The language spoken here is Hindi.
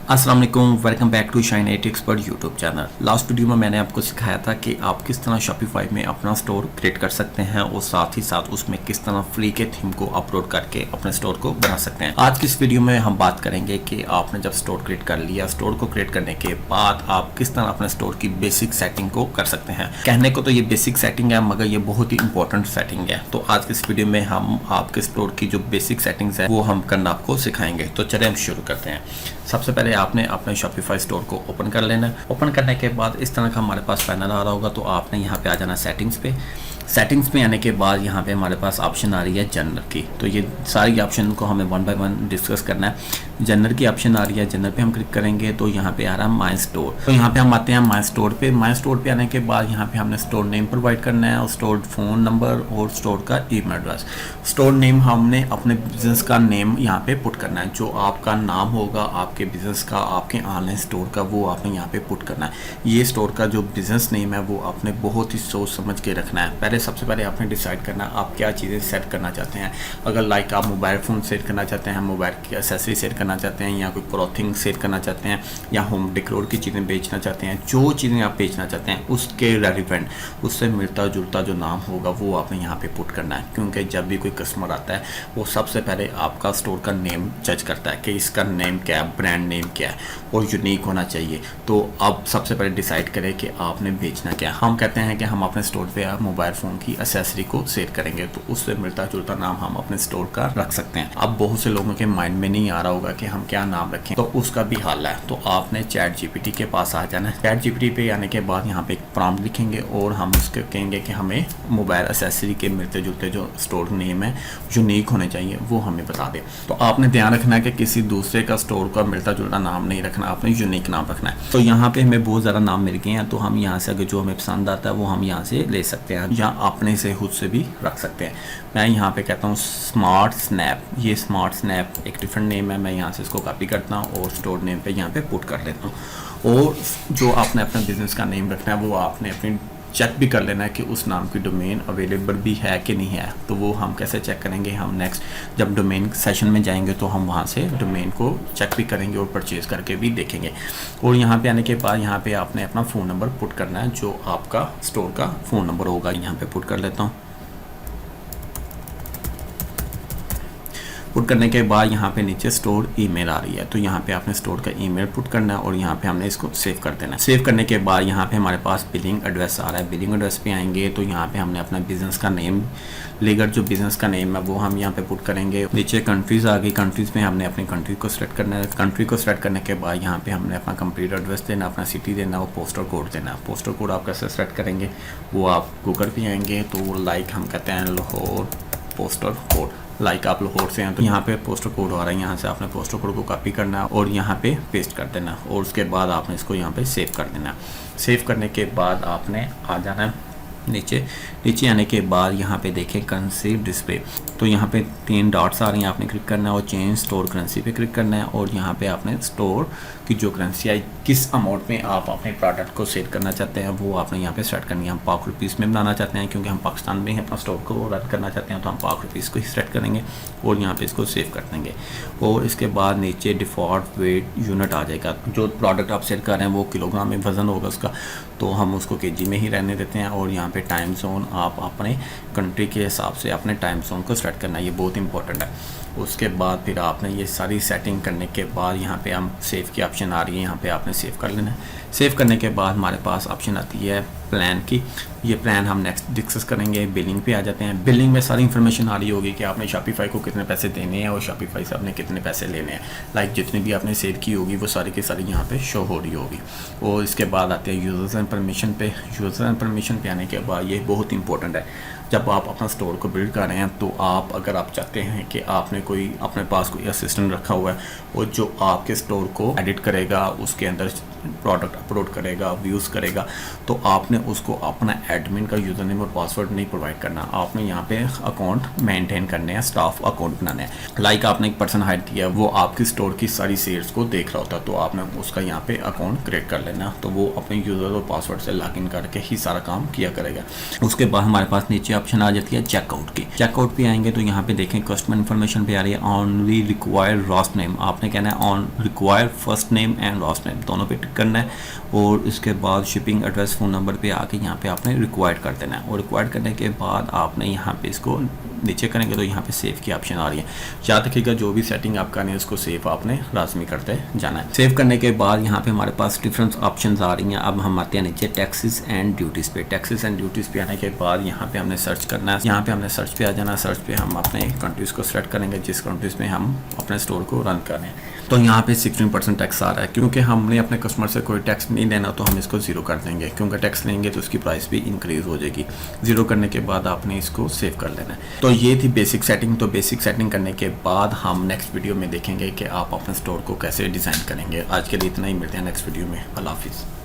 अस्सलाम वालेकुम, welcome back to Shine IT expert YouTube channel. Last video में मैंने आपको सिखाया था कि आप किस तरह शॉपिफाई में अपना स्टोर क्रिएट कर सकते हैं और साथ ही साथ उसमें किस तरह फ्री के थीम को अपलोड करके अपने स्टोर को बना सकते हैं। आज की इस वीडियो में हम बात करेंगे कि आपने जब स्टोर क्रिएट कर लिया, स्टोर को क्रिएट करने के बाद आप किस तरह अपने स्टोर की बेसिक सेटिंग को कर सकते हैं। कहने को तो ये बेसिक सेटिंग है मगर ये बहुत ही इंपॉर्टेंट सेटिंग है। तो आज की इस वीडियो में हम आपके स्टोर की जो बेसिक सेटिंग्स है वो हम करना आपको सिखाएंगे। तो चलिए हम शुरू करते हैं। सबसे पहले आपने अपने शॉपिफाई स्टोर को ओपन कर लेना है। ओपन करने के बाद इस तरह का हमारे पास पैनल आ रहा होगा, तो आपने यहाँ पे आ जाना सेटिंग्स पे। सेटिंग्स पे आने के बाद यहाँ पे हमारे पास ऑप्शन आ रही है जनरल की। तो ये सारी ऑप्शन को हमें वन बाय वन डिस्कस करना है। जनरल की ऑप्शन आ रही है, जनरल पे हम क्लिक करेंगे तो यहाँ पे आ रहा है माई स्टोर। तो यहाँ पे हम आते हैं माई स्टोर पे। माई स्टोर पे आने के बाद यहाँ पे हमने स्टोर नेम प्रोवाइड करना है और स्टोर फ़ोन नंबर और स्टोर का ईमेल एड्रेस। स्टोर नेम हमने अपने बिजनेस का नेम यहाँ पे पुट करना है। जो आपका नाम होगा आपके बिजनेस का, आपके ऑनलाइन स्टोर का, वो आपने यहाँ पे पुट करना है। ये स्टोर का जो बिजनेस नेम है वो आपने बहुत ही सोच समझ के रखना है। सबसे पहले आपने डिसाइड करना आप क्या चीज़ें सेट करना चाहते हैं। अगर लाइक आप मोबाइल फ़ोन सेट करना चाहते हैं, मोबाइल की एसेसरी सेट करना चाहते हैं, या कोई क्लॉथिंग सेट करना चाहते हैं, या होम डेकोर की चीज़ें बेचना चाहते हैं, जो चीज़ें आप बेचना चाहते हैं उसके रेलिवेंट, उससे मिलता जुलता जो नाम होगा वो आपने यहाँ पे पुट करना है। क्योंकि जब भी कोई कस्टमर आता है वो सबसे पहले आपका स्टोर का नेम जज करता है कि इसका नेम क्या है, ब्रांड नेम क्या है और यूनिक होना चाहिए। तो अब सबसे पहले डिसाइड करें कि आपने बेचना क्या है। हम कहते हैं कि हम अपने स्टोर पे मोबाइल फ़ोन की एसेसरी को सेट करेंगे, तो उससे मिलता जुलता नाम हम अपने स्टोर का रख सकते हैं। अब बहुत से लोगों के माइंड में नहीं आ रहा होगा कि हम क्या नाम रखें, तो उसका भी हल है। तो आपने चैट जीपीटी के पास आ जाना है। चैट जीपीटी पे आने के बाद यहाँ पे एक प्रॉम्प्ट लिखेंगे और हम उसके कहेंगे कि हमें मोबाइल एसेसरी के मिलते जुलते जो स्टोर नेम है यूनिक होने चाहिए, वो हमें बता दें। तो आपने ध्यान रखना है कि किसी दूसरे का स्टोर का मिलता जुलता नाम नहीं रखना, आपने यूनिक नाम रखना है। तो यहाँ पे हमें बहुत ज़्यादा नाम मिल गए हैं, तो हम यहाँ से अगर जो हमें पसंद आता है वो हम यहाँ से ले सकते हैं या अपने से खुद से भी रख सकते हैं। मैं यहाँ पे कहता हूँ स्मार्ट स्नैप। ये स्मार्ट स्नैप एक डिफरेंट नेम है, मैं यहाँ से इसको कॉपी करता हूँ और स्टोर नेम पे यहाँ पे पुट कर लेता हूँ। और जो आपने अपने बिजनेस का नेम रखना है वो आपने अपनी चेक भी कर लेना है कि उस नाम की डोमेन अवेलेबल भी है कि नहीं है। तो वो हम कैसे चेक करेंगे, हम नेक्स्ट जब डोमेन सेशन में जाएंगे तो हम वहाँ से डोमेन को चेक भी करेंगे और परचेज़ करके भी देखेंगे। और यहाँ पे आने के बाद यहाँ पे आपने अपना फ़ोन नंबर पुट करना है, जो आपका स्टोर का फ़ोन नंबर होगा। यहाँ पे पुट कर लेता हूँ। पुट करने के बाद यहाँ पे नीचे स्टोर ईमेल आ रही है, तो यहाँ पे आपने स्टोर का ईमेल पुट करना है और यहाँ पे हमने इसको सेव कर देना है। सेव करने के बाद यहाँ पे हमारे पास बिलिंग एड्रेस आ रहा है। बिलिंग एड्रेस पे आएंगे तो यहाँ पे हमने अपना बिजनेस का नेम लेकर, जो बिजनेस का नेम है वो हम यहाँ पे पुट करेंगे। नीचे कंट्रीज आ गई, कंट्रीज में हमने अपनी कंट्री को सेलेक्ट करना है। कंट्री को सेलेक्ट करने के बाद यहाँ पे हमने अपना कंप्लीट एड्रेस देना, अपना सिटी देना और पोस्टल कोड देना। पोस्टल कोड आप कैसे सेलेक्ट करेंगे, वो आप गूगल पे आएंगे तो लाइक हम कहते हैं लाहौर पोस्टल कोड। लाइक आप लाहौर से हैं तो यहाँ पे पोस्टल कोड आ रहा है, यहाँ से आपने पोस्टल कोड को कॉपी करना है और यहाँ पे पेस्ट कर देना और उसके बाद आपने इसको यहाँ पे सेव कर देना। सेव करने के बाद आपने आ जाना है नीचे आने के बाद यहाँ पे देखें करेंसी डिस्प्ले। तो यहाँ पे 3 डॉट्स आ रही हैं, आपने क्लिक करना है और चेंज स्टोर करेंसी पे क्लिक करना है और यहाँ पे आपने स्टोर की जो करेंसी है, किस अमाउंट में आप अपने प्रोडक्ट को सेल करना चाहते हैं वो आपने यहाँ पे सेट करनी है। हम पाक रुपीज़ में बनाना चाहते हैं क्योंकि हम पाकिस्तान में अपना स्टोर को रन करना चाहते हैं, तो हम पाक रुपीज़ को ही सेट करेंगे और यहाँ पे इसको सेव कर देंगे। और इसके बाद नीचे डिफ़ॉल्ट वेट यूनिट आ जाएगा। जो प्रोडक्ट आप सेल कर रहे हैं वो किलोग्राम में वज़न होगा उसका, तो हम उसको केजी में ही रहने देते हैं। और यहाँ पे टाइम जोन आप अपने कंट्री के हिसाब से अपने टाइम जोन को सेट करना है, ये बहुत इंपॉर्टेंट है। उसके बाद फिर आपने ये सारी सेटिंग करने के बाद यहाँ पे हम सेव की ऑप्शन आ रही है, यहाँ पे आपने सेव कर लेना है। सेव करने के बाद हमारे पास ऑप्शन आती है प्लान की। ये प्लान हम नेक्स्ट डिस्कस करेंगे। बिलिंग पे आ जाते हैं। बिलिंग में सारी इन्फॉर्मेशन आ रही होगी कि आपने शॉपिफाई को कितने पैसे देने हैं और शॉपिफाई से आपने कितने पैसे लेने हैं। लाइक जितनी भी आपने सेल की होगी वो सारी की सारी यहाँ पे शो हो रही होगी। और इसके बाद आते हैं यूज़र्स एंड परमिशन पे। यूज़र एंड परमिशन पे आने के बाद ये बहुत इंपॉर्टेंट है। जब आप अपना स्टोर को बिल्ड कर रहे हैं तो आप अगर आप चाहते हैं कि आपने कोई अपने पास कोई असिस्टेंट रखा हुआ है और जो आपके स्टोर को एडिट करेगा, उसके अंदर प्रोडक्ट अपलोड करेगा, व्यूज़ करेगा, तो आपने आपने उसको अपना एडमिन का यूज़र नेम और पासवर्ड नहीं प्रोवाइड करना, आपने यहाँ पे अकाउंट मेंटेन करने हैं, स्टाफ अकाउंट बनाने हैं। लाइक आपने एक पर्सन हायर किया, वो आपकी स्टोर की सारी सेल्स को देख रहा होता है, तो आपने उसका यहाँ पे अकाउंट क्रिएट कर लेना, तो वो अपने यूज़र और पासवर्ड से लॉगिन करके ही सारा काम किया करेगा। उसके बाद हमारे पास नीचे ऑप्शन आ जाती है चेकआउट की। चेकआउट पे आएंगे तो यहाँ पे देखें कस्टमर इन्फॉर्मेशन पे आ रही है ऑनली रिक्वायर लास्ट नेम, आपने कहना है on require first name and last name, दोनों पे टिक करना है। और इसके बाद शिपिंग एड्रेस फ़ोन नंबर पे आके यहाँ पे आपने रिक्वायर्ड कर देना है, और रिक्वायर्ड करने के बाद आपने यहाँ पे इसको नीचे करेंगे तो यहाँ पे सेव की ऑप्शन आ रही है। याद रखिएगा जो भी सेटिंग आप करनी है उसको सेव आपने लाजमी करते जाना है। सेव करने के बाद यहाँ पे हमारे पास डिफरेंट ऑप्शंस आ रही हैं। अब हम आते हैं नीचे टैक्सेस एंड ड्यूटीज़ पे। टैक्सेस एंड ड्यूटीज़ पे आने के बाद यहाँ पे हमने सर्च करना है, यहाँ पे हमने सर्च पे आ जाना। सर्च पे हम अपने कंट्रीज़ को सेलेक्ट करेंगे जिस कंट्रीज़ में हम अपने स्टोर को रन करें। तो यहाँ पे 16% टैक्स आ रहा है, क्योंकि हमने अपने कस्टमर से कोई टैक्स नहीं लेना तो हम इसको ज़ीरो कर देंगे, क्योंकि टैक्स लेंगे तो उसकी प्राइस भी इंक्रीज़ हो जाएगी। ज़ीरो करने के बाद आपने इसको सेव कर लेना है। तो ये थी बेसिक सेटिंग। तो बेसिक सेटिंग करने के बाद हम नेक्स्ट वीडियो में देखेंगे कि आप अपने स्टोर को कैसे डिज़ाइन करेंगे। आज के लिए इतना ही, मिलते हैं नेक्स्ट वीडियो में। अल्लाह हाफिज़।